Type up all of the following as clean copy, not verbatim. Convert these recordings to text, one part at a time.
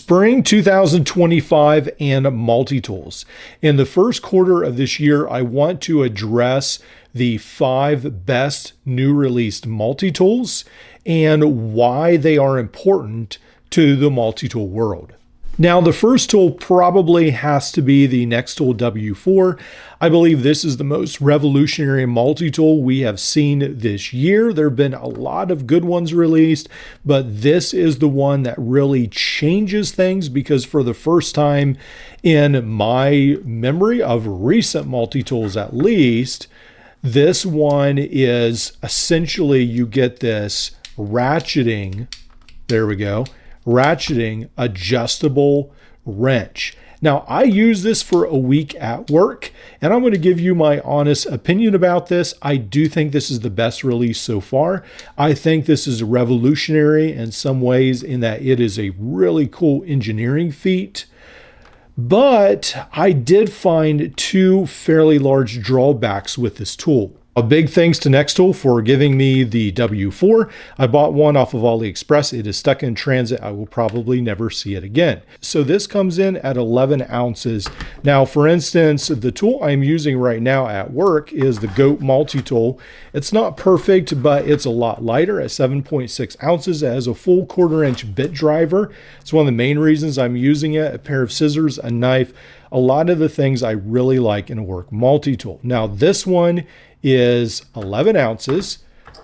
Spring 2025 and multi-tools. In the first quarter of this year, I want to address the 5 best new released multi-tools and why they are important to the multi-tool world. Now, the first tool probably has to be the Nextool W4. I believe this is the most revolutionary multi-tool we have seen this year. There have been a lot of good ones released, but this is the one that really changes things because for the first time in my memory of recent multi-tools at least, this one is essentially you get this ratcheting, there we go, ratcheting adjustable wrench. Now, I use this for a week at work, and I'm going to give you my honest opinion about this. I do think this is the best release so far. I think this is revolutionary in some ways in that it is a really cool engineering feat. But I did find 2 fairly large drawbacks with this tool. A big thanks to Nextool for giving me the W4. I bought one off of AliExpress. It is stuck in transit. I will probably never see it again. So this comes in at 11 ounces. Now, for instance, the tool I'm using right now at work is the Goat multi-tool. It's not perfect, but it's a lot lighter at 7.6 ounces. It has a full 1/4 inch bit driver. It's one of the main reasons I'm using it. A pair of scissors, a knife, a lot of the things I really like in a work multi-tool. Now, this one is 11 ounces.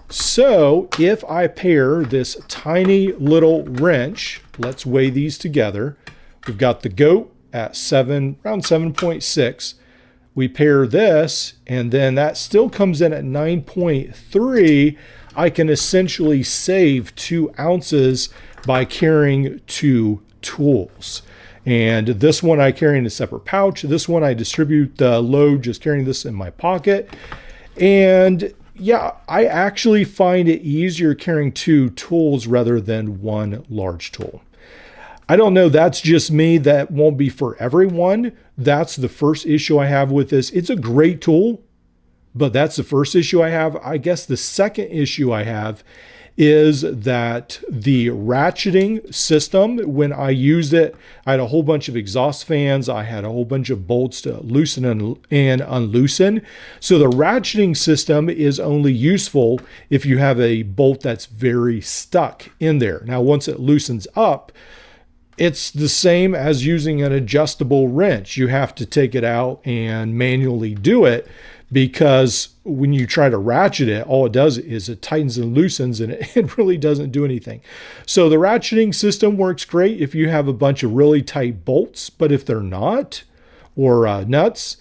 So if I pair this tiny little wrench, let's weigh these together. We've got the Goat at around 7.6. We pair this, and then that still comes in at 9.3. I can essentially save 2 ounces by carrying 2 tools. And this one I carry in a separate pouch. This one I distribute the load just carrying this in my pocket. And yeah, I actually find it easier carrying 2 tools rather than 1 large tool. I don't know, that's just me. That won't be for everyone. That's the first issue I have with this. It's a great tool, but that's the first issue I have. I guess the second issue I have is that the ratcheting system, when I used it, I had a whole bunch of exhaust fans. I had a whole bunch of bolts to loosen and unloosen. So the ratcheting system is only useful if you have a bolt that's very stuck in there. Now, once it loosens up, it's the same as using an adjustable wrench. You have to take it out and manually do it, because when you try to ratchet it, all it does is it tightens and loosens, and it really doesn't do anything. So the ratcheting system works great if you have a bunch of really tight bolts, but if they're not, or nuts,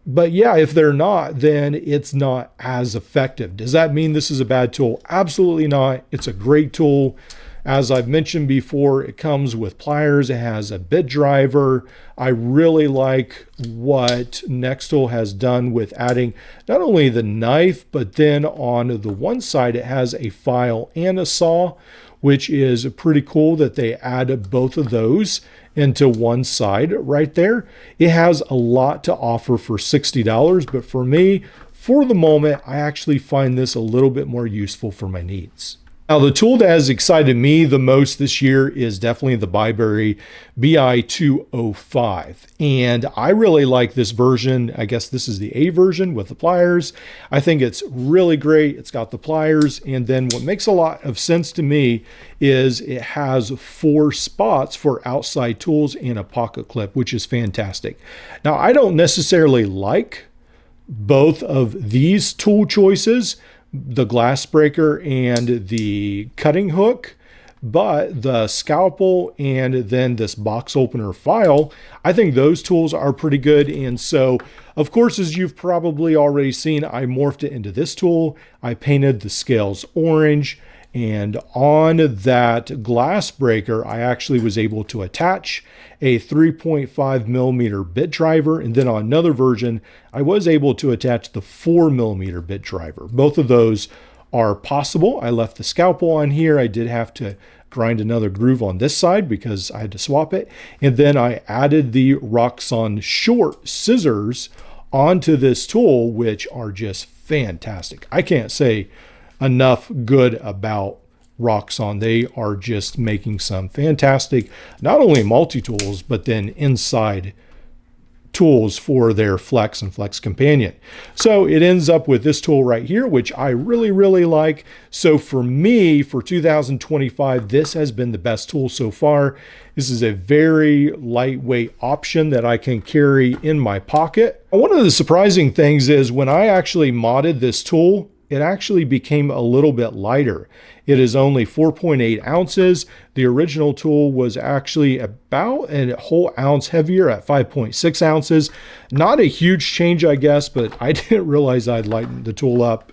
but yeah, if they're not, then it's not as effective. Does that mean this is a bad tool? Absolutely not. It's a great tool. As I've mentioned before, it comes with pliers. It has a bit driver. I really like what Nextool has done with adding not only the knife, but then on the one side, it has a file and a saw, which is pretty cool that they add both of those into one side right there. It has a lot to offer for $60, but for me, for the moment, I actually find this a little bit more useful for my needs. Now, the tool that has excited me the most this year is definitely the Byberry BI205. And I really like this version. I guess this is the A version with the pliers. I think it's really great. It's got the pliers. And then what makes a lot of sense to me is it has 4 spots for outside tools and a pocket clip, which is fantastic. Now, I don't necessarily like both of these tool choices, the glass breaker and the cutting hook, but the scalpel and then this box opener file, I think those tools are pretty good. And so, of course, as you've probably already seen, I morphed it into this tool. I painted the scales orange, and on that glass breaker, I actually was able to attach a 3.5 millimeter bit driver. And then on another version, I was able to attach the 4 millimeter bit driver. Both of those are possible. I left the scalpel on here. I did have to grind another groove on this side because I had to swap it. And then I added the Roxxon short scissors onto this tool, which are just fantastic. I can't say enough good about Roxxon. They are just making some fantastic, not only multi-tools, but then inside tools for their Flex and Flex Companion. So it ends up with this tool right here, which I really, really like. So for me, for 2025, this has been the best tool so far. This is a very lightweight option that I can carry in my pocket. One of the surprising things is when I actually modded this tool, it actually became a little bit lighter. It is only 4.8 ounces. The original tool was actually about a whole ounce heavier at 5.6 ounces. Not a huge change, I guess, but I didn't realize I'd lightened the tool up.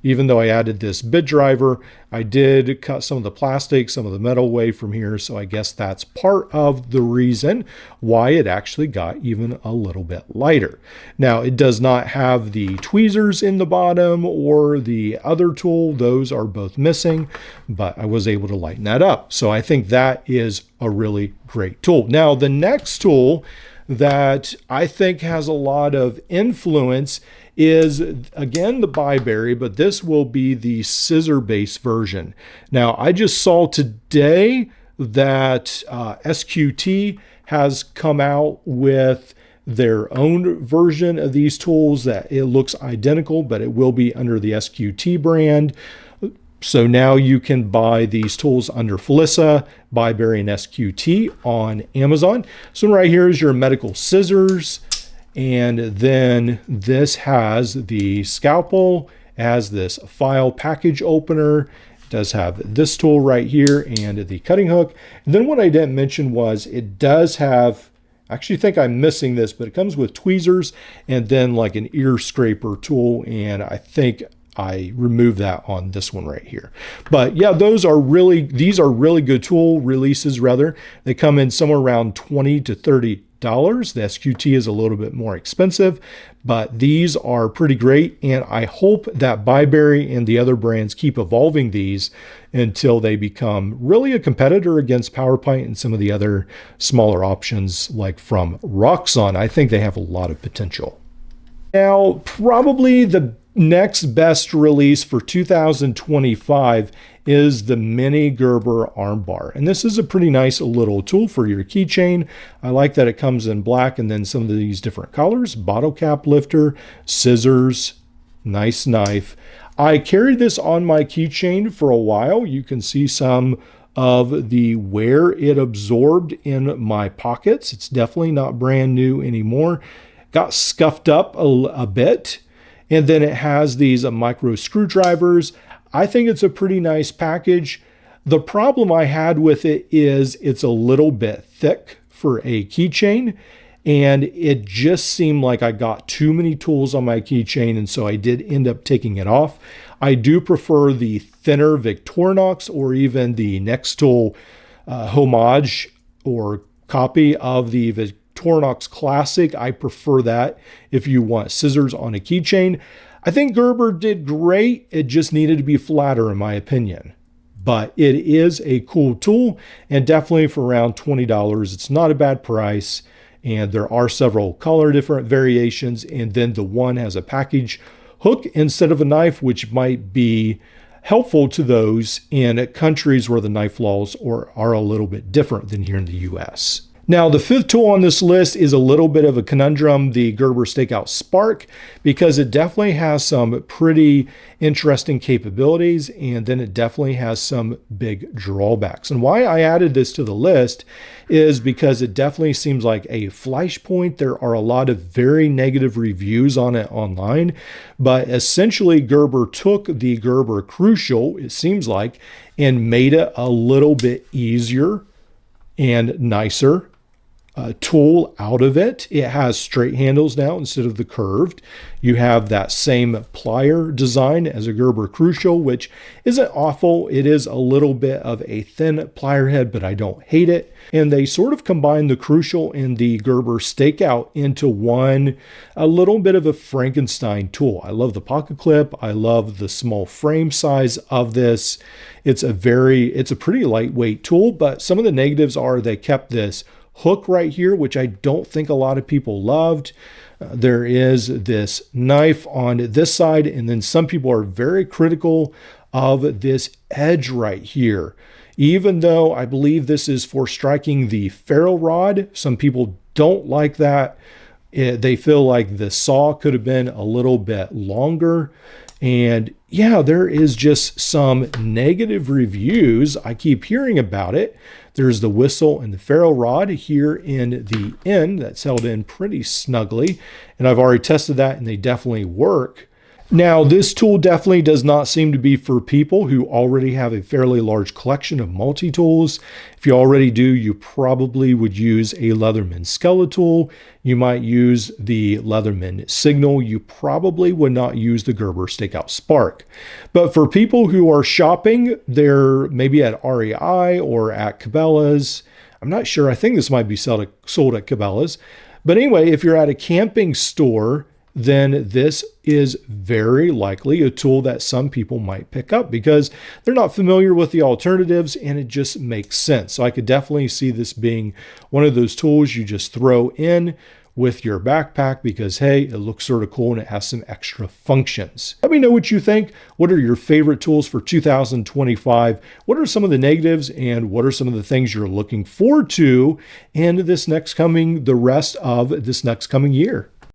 Even though I added this bit driver, I did cut some of the plastic, some of the metal away from here. So I guess that's part of the reason why it actually got even a little bit lighter. Now, it does not have the tweezers in the bottom or the other tool. Those are both missing, but I was able to lighten that up. So I think that is a really great tool. Now, the next tool that I think has a lot of influence is, again, the Byberry, but this will be the scissor-based version. Now, I just saw today that SQT has come out with their own version of these tools that it looks identical, but it will be under the SQT brand. So now you can buy these tools under Felissa, Byberry, and SQT on Amazon. So right here is your medical scissors. And then this has the scalpel, has this file package opener. It does have this tool right here and the cutting hook. And then what I didn't mention was it does have, I actually think I'm missing this, but it comes with tweezers and then like an ear scraper tool. And I think I removed that on this one right here. But yeah, these are really good tool releases rather. They come in somewhere around $20 to $30. The SQT is a little bit more expensive, but these are pretty great. And I hope that Byberry and the other brands keep evolving these until they become really a competitor against PowerPoint and some of the other smaller options like from Roxxon. I think they have a lot of potential. Now, probably the next best release for 2025 is the mini Gerber Armbar. And this is a pretty nice little tool for your keychain. I like that it comes in black and then some of these different colors, bottle cap lifter, scissors, nice knife. I carried this on my keychain for a while. You can see some of the wear it absorbed in my pockets. It's definitely not brand new anymore. Got scuffed up a bit. And then it has these micro screwdrivers. I think it's a pretty nice package. The problem I had with it is it's a little bit thick for a keychain, and it just seemed like I got too many tools on my keychain, and so I did end up taking it off. I do prefer the thinner Victorinox or even the Nextool homage or copy of the Victorinox Classic. I prefer that if you want scissors on a keychain. I think Gerber did great. It just needed to be flatter in my opinion. But it is a cool tool and definitely for around $20. It's not a bad price. And there are several color different variations. And then the one has a package hook instead of a knife, which might be helpful to those in countries where the knife laws are a little bit different than here in the US. Now, the fifth tool on this list is a little bit of a conundrum, the Gerber Stakeout Spark, because it definitely has some pretty interesting capabilities, and then it definitely has some big drawbacks. And why I added this to the list is because it definitely seems like a flashpoint. There are a lot of very negative reviews on it online, but essentially Gerber took the Gerber Crucial, it seems like, and made it a little bit easier and nicer tool out of it. It has straight handles now instead of the curved. You have that same plier design as a Gerber Crucial, which isn't awful. It is a little bit of a thin plier head, but I don't hate it. And they sort of combine the Crucial and the Gerber Stakeout into one, a little bit of a Frankenstein tool. I love the pocket clip. I love the small frame size of this. It's a pretty lightweight tool, but some of the negatives are they kept this hook right here, which I don't think a lot of people loved. There is this knife on this side, and then some people are very critical of this edge right here. Even though I believe this is for striking the ferrule rod, some people don't like that. They feel like the saw could have been a little bit longer. And yeah, there is just some negative reviews. I keep hearing about it. There's the whistle and the ferrule rod here in the end that's held in pretty snugly. And I've already tested that and they definitely work. Now, this tool definitely does not seem to be for people who already have a fairly large collection of multi-tools. If you already do, you probably would use a Leatherman Skeletal. You might use the Leatherman Signal. You probably would not use the Gerber Stakeout Spark. But for people who are shopping, they're maybe at REI or at Cabela's. I'm not sure. I think this might be sold at Cabela's. But anyway, if you're at a camping store, then this is very likely a tool that some people might pick up because they're not familiar with the alternatives and it just makes sense. So I could definitely see this being one of those tools you just throw in with your backpack because, hey, it looks sort of cool and it has some extra functions. Let me know what you think. What are your favorite tools for 2025? What are some of the negatives and what are some of the things you're looking forward to in the rest of this next coming year?